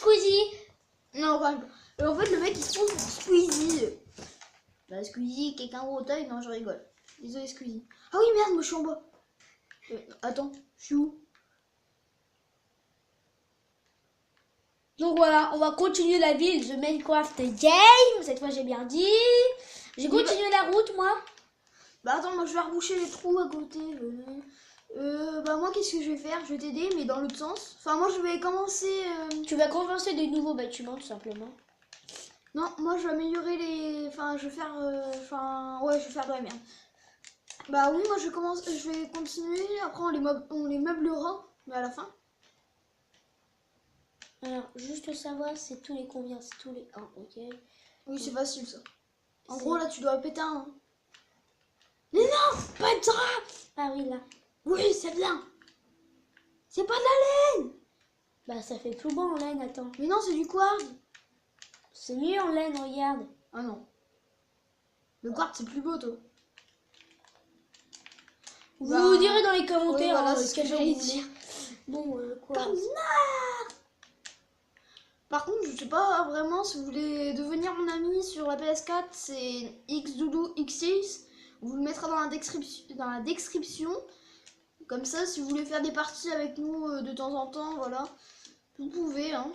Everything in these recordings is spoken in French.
Squeezie. Non, quand même pas. En fait, le mec il se trouve pour Squeezie. Bah, Squeezie, quelqu'un gros taille, non, je rigole. Désolé, Squeezie. Ah oui, merde, moi je suis en bas. Attends, je suis où? Donc voilà, on va continuer la ville de Minecraft Game. Cette fois, j'ai bien dit. J'ai continué la route, moi. Bah, attends, moi je vais reboucher les trous à côté. Bah, moi, qu'est-ce que je vais faire? Je vais t'aider, mais dans l'autre sens. Enfin, moi je vais commencer. Tu vas commencer des nouveaux bâtiments, tout simplement. Non, moi je vais améliorer les. Enfin, je vais faire. Enfin, ouais, je vais faire de la merde. Bah, oui, moi je vais continuer. Après, on les meublera, mais à la fin. Alors, juste savoir, c'est tous les combien? C'est tous les 1, ok. Oui, c'est facile ça. En gros, là, tu dois péter un. Mais non, pas de drap. Ah oui, là. Oui, c'est bien. C'est pas de la laine. Bah, ça fait plus beau en laine, attends. Mais non, c'est du quartz. C'est mieux en laine, regarde. Ah non. Le quartz, c'est plus beau, toi. Vous Bah, vous direz dans les commentaires oui, voilà, hein, c'est ce que quel j'allais genre vous dire. voulez. Bon, quoi. Comme ça. Par contre, je sais pas vraiment si vous voulez devenir mon ami sur la PS4, c'est xdoudouxx. On vous le mettra dans la description. Comme ça, si vous voulez faire des parties avec nous de temps en temps, voilà, vous pouvez. Hein.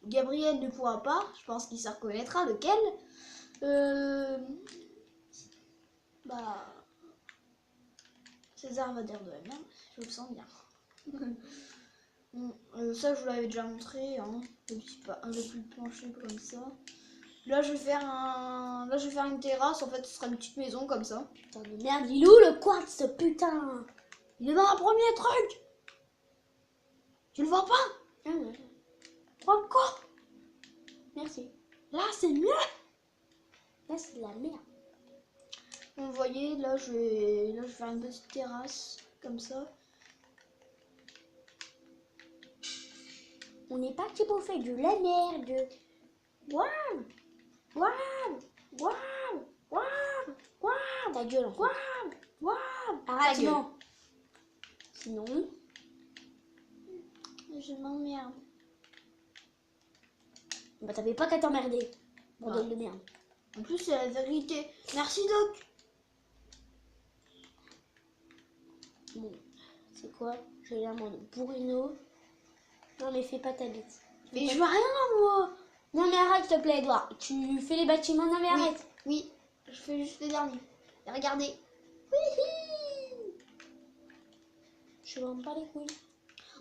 Gabriel ne pourra pas, je pense qu'il se reconnaîtra lequel. Bah, César va dire de la merde, je le sens bien. Ça, je vous l'avais déjà montré, hein, le petit plancher comme ça. Là, je vais faire une terrasse. En fait, ce sera une petite maison comme ça. Putain de merde, il est où le quartz, putain? Il est dans un premier truc. Tu le vois pas? Ah ouais. Encore? Merci. Là, c'est mieux. Là, c'est de la merde. Vous voyez, là, je vais faire une petite terrasse comme ça. On n'est pas qui pour faire de la merde. Waouh! Waouh! Waouh! Waouh! Waouh! Ta gueule, en fait. Waouh! Waouh! Arrête, gueule. non. Sinon, Je m'emmerde. bah t'avais pas qu'à t'emmerder. Bordel Ouais. de merde. En plus, c'est la vérité. Merci, Doc. Bon, c'est quoi? J'ai l'air de bourrino. Non mais fais pas ta bite. Mais je vois rien, moi. Non mais arrête s'il te plaît Edouard. Tu fais les bâtiments. Non mais Oui. arrête. Oui, je fais juste les derniers. Et regardez. Je m'en bats les couilles.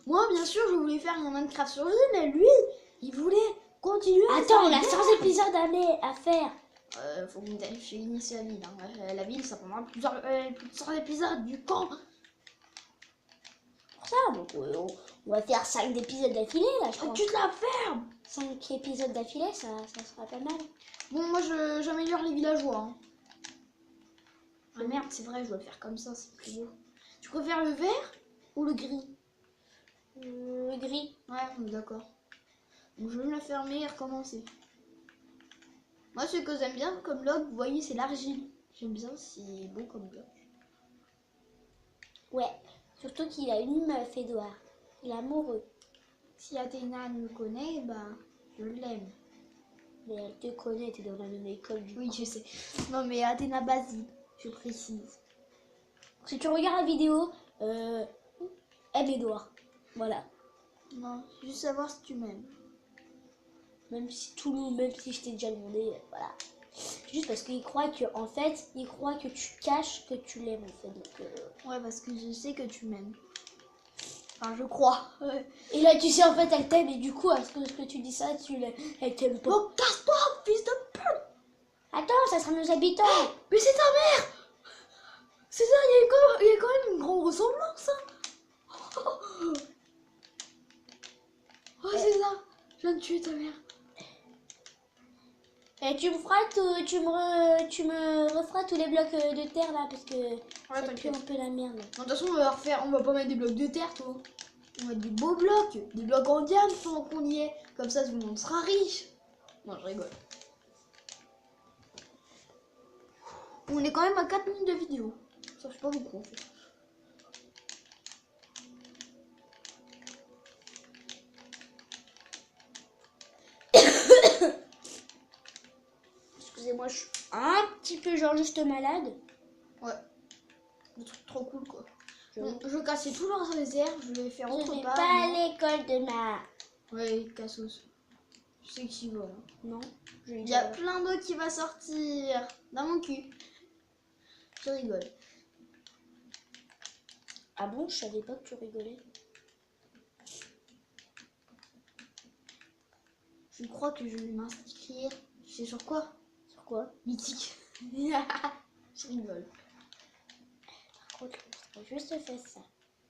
Moi, bien sûr, je voulais faire un Minecraft sur lui, mais lui, il voulait continuer. Attends, on a 100 épisodes à faire. Faut que je finisse la ville. Hein. La ville, ça prendra plus de 100 épisodes du camp. Pour ça, donc on va faire 5 épisodes d'affilée là, je pense. Tu te la fermes. 5 épisodes d'affilée, ça sera pas mal. Bon, moi, j'améliore les villageois. Hein. Ah merde, c'est vrai, je dois le faire comme ça, c'est plus beau. Tu préfères le vert ou le gris? Le gris. Ouais, on est d'accord. Donc, je vais me la fermer et recommencer. Moi, ce que j'aime bien comme bloc, vous voyez, c'est l'argile. J'aime bien, c'est beau comme bloc. Ouais, surtout qu'il a une meuf, Edouard. Il est amoureux. Si Athéna me connaît, bah, je l'aime. Mais elle te connaît, t'es dans la même école du Oui, coup. je sais. Non, mais Athéna Basile, je précise. Si tu regardes la vidéo, aime Edouard. Voilà. Non, juste savoir si tu m'aimes. Même si je t'ai déjà demandé, voilà. Juste parce qu'il croit que, en fait, il croit que tu caches que tu l'aimes, en fait. Donc, Ouais, parce que je sais que tu m'aimes. Enfin, je crois. Ouais. Et là, tu sais, en fait, elle t'aime, et du coup, à ce que tu dis ça, elle t'aime pas. Bon, casse-toi, fils de pute! Attends, ça sera nos habitants. Mais c'est ta mère! C'est ça, il y a quand même une grande ressemblance, hein. Oh, c'est ça. Je viens de tuer ta mère. Et tu me referas tous les blocs de terre, là, parce que ça pue un peu la merde. De toute façon, on va pas mettre des blocs de terre, toi. On va mettre des beaux blocs, des blocs en diamant pendant qu'on y est. Comme ça, tout le monde sera riche. Non, je rigole. On est quand même à 4 minutes de vidéo. Ça fait pas beaucoup, en fait. que genre juste malade. Ouais. Des trucs trop cool quoi. J'avoue. Je cassais tous leurs réserves, je vais faire Je autre vais part. pas à moi. l'école demain. Ouais, Cassos. Je sais que tu vas. Non, je Il y a plein d'eau qui va sortir dans mon cul. Je rigole. Ah bon, je savais pas que tu rigolais. Je crois que je vais m'inscrire. Tu sais sur quoi? Sur quoi? Mythique. Je rigole. Par contre, on juste fait ça.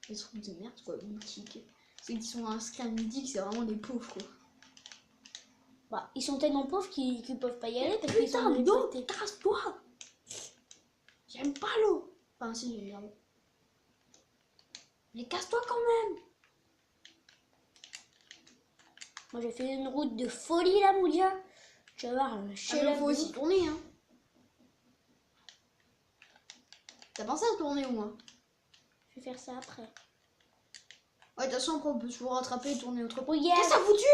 Les trucs de merde quoi, mythique. Ceux qui sont inscrits à mythique, c'est vraiment des pauvres quoi. Bah, ils sont tellement pauvres qu'ils peuvent pas y aller parce qu'ils Putain, sont d'eau, exploités. casse-toi! J'aime pas l'eau. Enfin, si, j'aime bien l'eau. Mais casse-toi quand même! Moi, j'ai fait une route de folie là, Moudia. Tu vas voir, chez Il la faut aussi tourner, hein. T'as pensé à tourner au moins? Je vais faire ça après. Ouais, de toute façon, après, on peut toujours rattraper et tourner autre part. Regarde. Qu'est-ce que t'as foutu?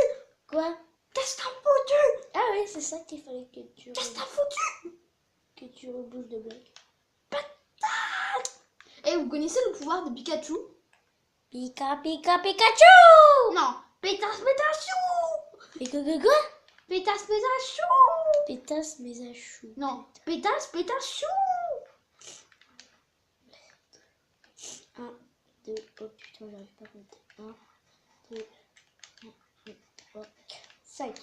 Quoi? Qu'est-ce que t'as foutu? Ah oui, c'est ça qu'il fallait que tu Qu'est-ce que t'as foutu? que tu rebouches de blocs. Eh, vous connaissez le pouvoir de Pikachu? Pika pika Pikachu! Non, pétasse Pikachu! Et quoi? Pétasse Pikachu! Pétasse mes achous. Non, pétasse Pikachu! 1, 2, oh putain, j'arrive pas à compter. 1, 2, 1, 2, 3, 5.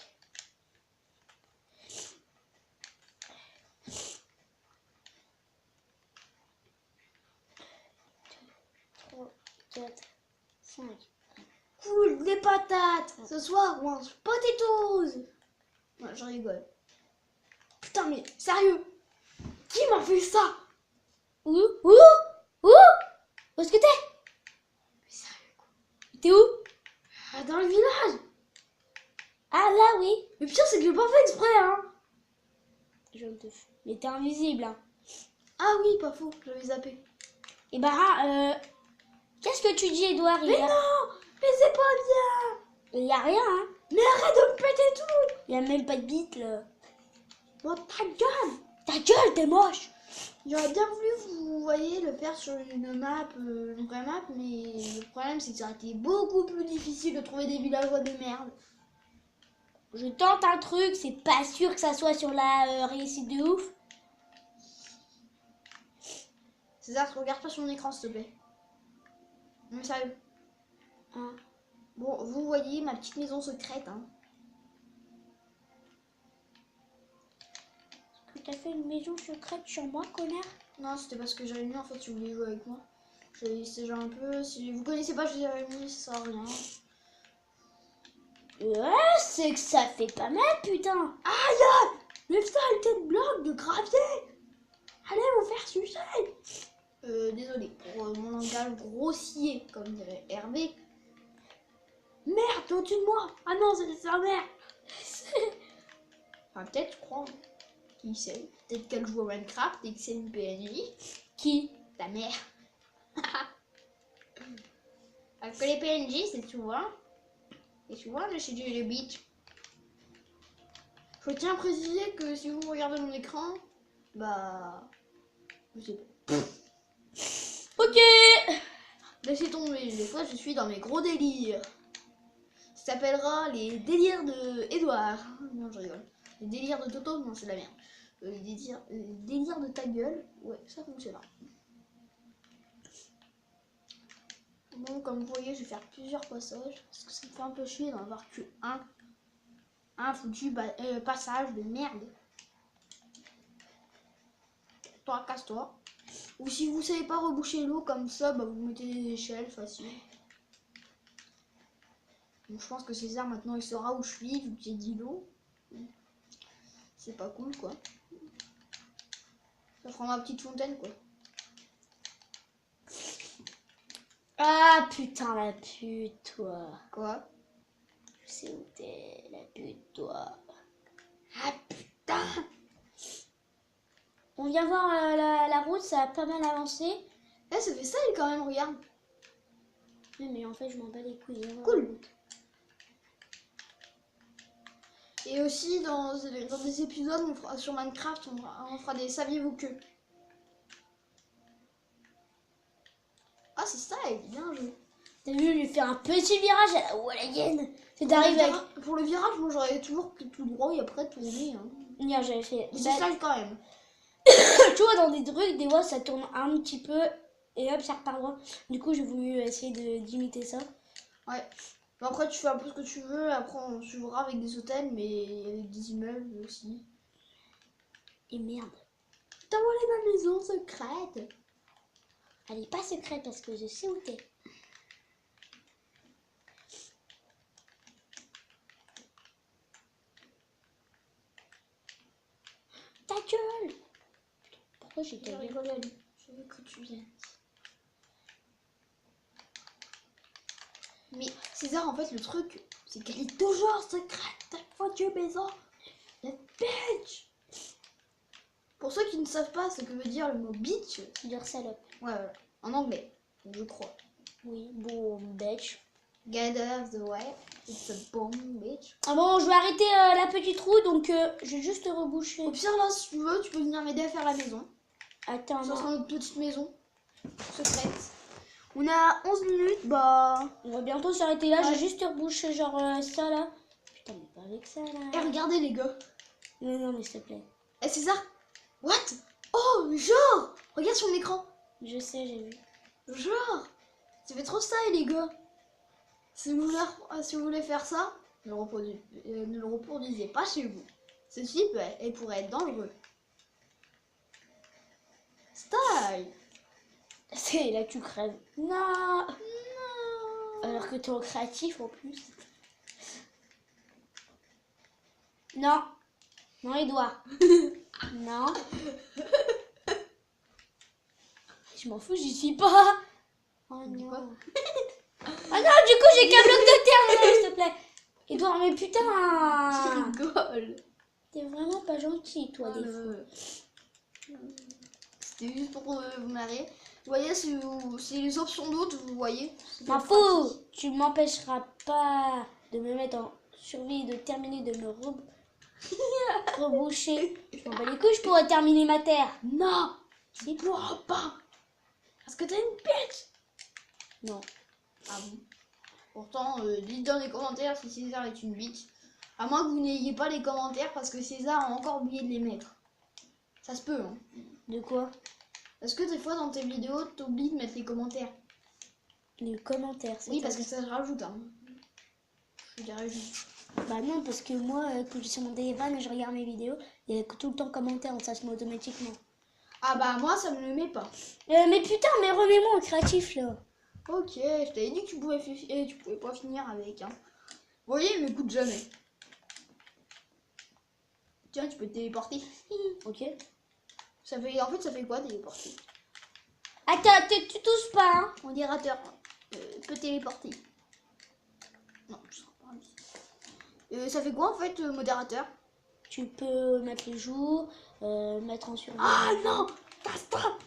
3, 4, 5. Cool, des patates! Ce soir, on mange potatoes! Ouais, je rigole. Putain, mais sérieux? Qui m'a fait ça? Où? Où est-ce que t'es? Mais sérieux quoi? T'es où? Ah, dans le village! Ah là, oui. Le pire, c'est que j'ai pas fait exprès, hein! Je me te fous. Mais t'es invisible, hein. Ah oui, pas faux, j'avais zappé. Et bah, qu'est-ce que tu dis, Edouard? Mais non! Mais c'est pas bien! Il y a rien, hein. Mais arrête de me péter tout! Il y a même pas de bite, là. Bon, ta gueule! Ta gueule, t'es moche. J'aurais bien voulu, vous voyez, le faire sur une map, une vraie map, mais le problème, c'est que ça aurait été beaucoup plus difficile de trouver des villageois de merde. Je tente un truc, c'est pas sûr que ça soit sur la réussite de ouf. César, regarde pas son écran, s'il te plaît. Mais sérieux. Hein. Bon, vous voyez ma petite maison secrète, hein. Que t'as fait une maison secrète sur moi, connard? Non, c'était parce que Jérémy, en fait, tu voulais jouer avec moi. J'ai essayé un peu. Si vous connaissez pas Jérémy, ça sert à rien. Ouais, c'est que ça fait pas mal, putain. Aïe! Mais putain, elle était de blocs, de gravier! Allez vous faire sucer! Désolé pour mon langage grossier, comme dirait Hervé. Merde, au-dessus de moi! Ah non, c'est sa mère! Enfin, peut-être, je crois. Qui sait? Peut-être qu'elle joue à Minecraft et que c'est une PNJ. Qui? Ta mère. Parce que les PNJ, c'est souvent. Et souvent, je suis du beach. Je tiens à préciser que si vous regardez mon écran, bah. Je sais pas. Ok. Laissez tomber, des fois je suis dans mes gros délires. Ça s'appellera les délires de Edouard. Non, je rigole. Les délires de Toto, non, c'est la merde. Les délires de ta gueule, ouais, ça fonctionnera. Bon, comme vous voyez, je vais faire plusieurs passages. Parce que ça me fait un peu chier d'en avoir que un foutu passage de merde. Toi, casse-toi. Ou si vous savez pas reboucher l'eau comme ça, bah vous mettez des échelles, facile. Donc je pense que César maintenant il saura où je suis, vu que j'ai dit l'eau. C'est pas cool quoi. Ça fera ma petite fontaine quoi. Ah putain, la pute, toi. Quoi? Je sais où t'es, la pute, toi. Ah putain! On vient voir la route, ça a pas mal avancé. Eh, ça fait ça quand même, regarde. Oui, mais en fait, je m'en bats les couilles. Hein, Cool. Et aussi, dans des épisodes, on fera, sur Minecraft, on fera des saviez-vous que. Ah, c'est ça, il est bien joué. T'as vu lui faire un petit virage à la Wallagen. C'est d'arriver avec... Pour le virage, moi j'aurais toujours pris tout droit et après tourné. Hein. Hier, j'avais fait... Mais c'est ça quand même. Tu vois, dans des trucs, des fois, ça tourne un petit peu et hop, ça repart droit. Du coup, j'ai voulu essayer d'imiter ça. Ouais. Mais après, tu fais un peu ce que tu veux. Après, on suivra avec des hôtels, mais avec des immeubles aussi. Et merde. T'as volé ma maison secrète. Elle est pas secrète parce que je sais où t'es. Ta gueule! Pourquoi j'ai ta J'ai gueule? rigolé à lui. Je veux que tu viennes. Mais César, en fait, le truc, c'est qu'elle est toujours secrète. Chaque fois que tu es maison, la bitch. Pour ceux qui ne savent pas ce que veut dire le mot bitch, Dire salope. ouais, en anglais, je crois. Oui, bon, bitch. Get out of the way, it's a bomb bitch. Ah bon, je vais arrêter la petite roue, donc je vais juste reboucher. Au pire, là, si tu veux, tu peux venir m'aider à faire la maison. Attends, Ça non. sera notre petite maison secrète. On a 11 minutes, bah... On va bientôt s'arrêter là, Ouais. je vais juste reboucher genre ça là. Putain, mais pas avec ça Et là. regardez, les gars. Non, non, mais s'il te plaît. Eh, César. What? Oh, genre. Regarde sur l'écran. Je sais, j'ai vu. Genre. Ça fait trop style, les gars. Si vous voulez faire ça, ne le reproduisez pas chez vous. Ceci pourrait être dangereux. Style. C'est là tu crèves. Non. Alors que t'es en créatif en plus. Non. Non, les doigts. Non. Je m'en fous, j'y suis pas. Oh non. Quoi Ah non, du coup, j'ai qu'un bloc de terre, non, s'il te plaît. Edouard, mais Je putain. rigole. T'es vraiment pas gentil, toi, des fois. C'était juste pour vous marrer. Vous voyez, si les options d'autres, vous voyez. M'en fous. Tu m'empêcheras pas de me mettre en survie, de terminer, de me reboucher. Je m'en bats les couilles, je pourrais terminer ma terre. Non, Si. tu pourras pas. Parce que t'es une bitch. Non. Ah bon. Pourtant, dites dans les commentaires si César est une bitch. À moins que vous n'ayez pas les commentaires parce que César a encore oublié de les mettre. Ça se peut, hein. De quoi? Parce que des fois dans tes vidéos, t'oublies de mettre les commentaires. Les commentaires, c'est Oui, parce que ça se rajoute, hein. Je dirais juste. Bah non, parce que moi, quand je suis sur mon téléphone et je regarde mes vidéos, il y a tout le temps commentaire, ça se met automatiquement. Ah bah moi, ça me le met pas. Mais putain, mais remets-moi en créatif là. Ok, je t'avais dit que tu pouvais pas finir avec, hein. Vous voyez, il m'écoute jamais. Tiens, tu peux te téléporter. Ok. En fait, ça fait quoi téléporter? Attends, tu touches pas, hein. Modérateur peut téléporter. Non, je serai pas ici. Ça fait quoi en fait, modérateur? Tu peux mettre les jours, mettre en survie. Ah non, casse-toi.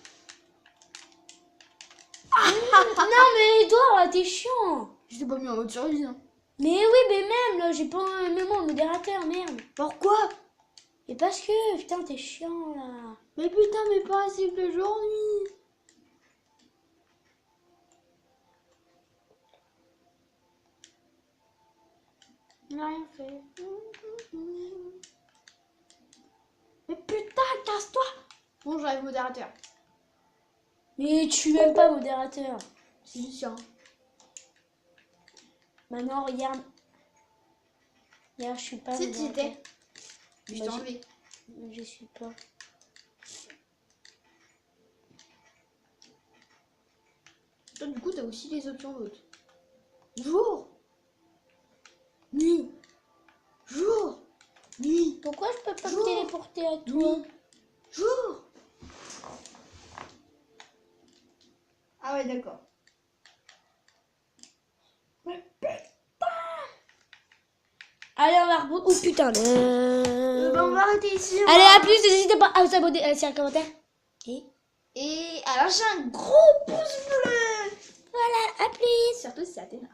Non mais Edouard, t'es chiant. Je t'ai pas mis en mode survie. Hein. Mais oui, mais même là, j'ai pas même moi, modérateur, merde. Pourquoi? Et parce que, putain, t'es chiant là. Mais putain, mais pas assez que aujourd'hui. On n'a rien fait. Mais putain, casse-toi. Bon, j'arrive modérateur. Mais tu aimes pas modérateur. C'est Lucien. Maintenant, regarde. Regarde, je suis pas Si tu modérateur. étais. Je t'ai Bah, enlevé. Je suis pas. Toi, du coup, t'as aussi les options d'autres. Jour. Nuit. Jour. Nuit. Pourquoi je peux pas Jour. me téléporter à toi? Nuit. Jour. Ah ouais, d'accord. Allez, on va rebondir. Oh putain. Bah, on va arrêter ici. Allez, à plus, n'hésitez pas à vous abonner, à laisser un commentaire. Et à lâcher un gros pouce bleu. Voilà, à plus. Surtout si c'est Athéna.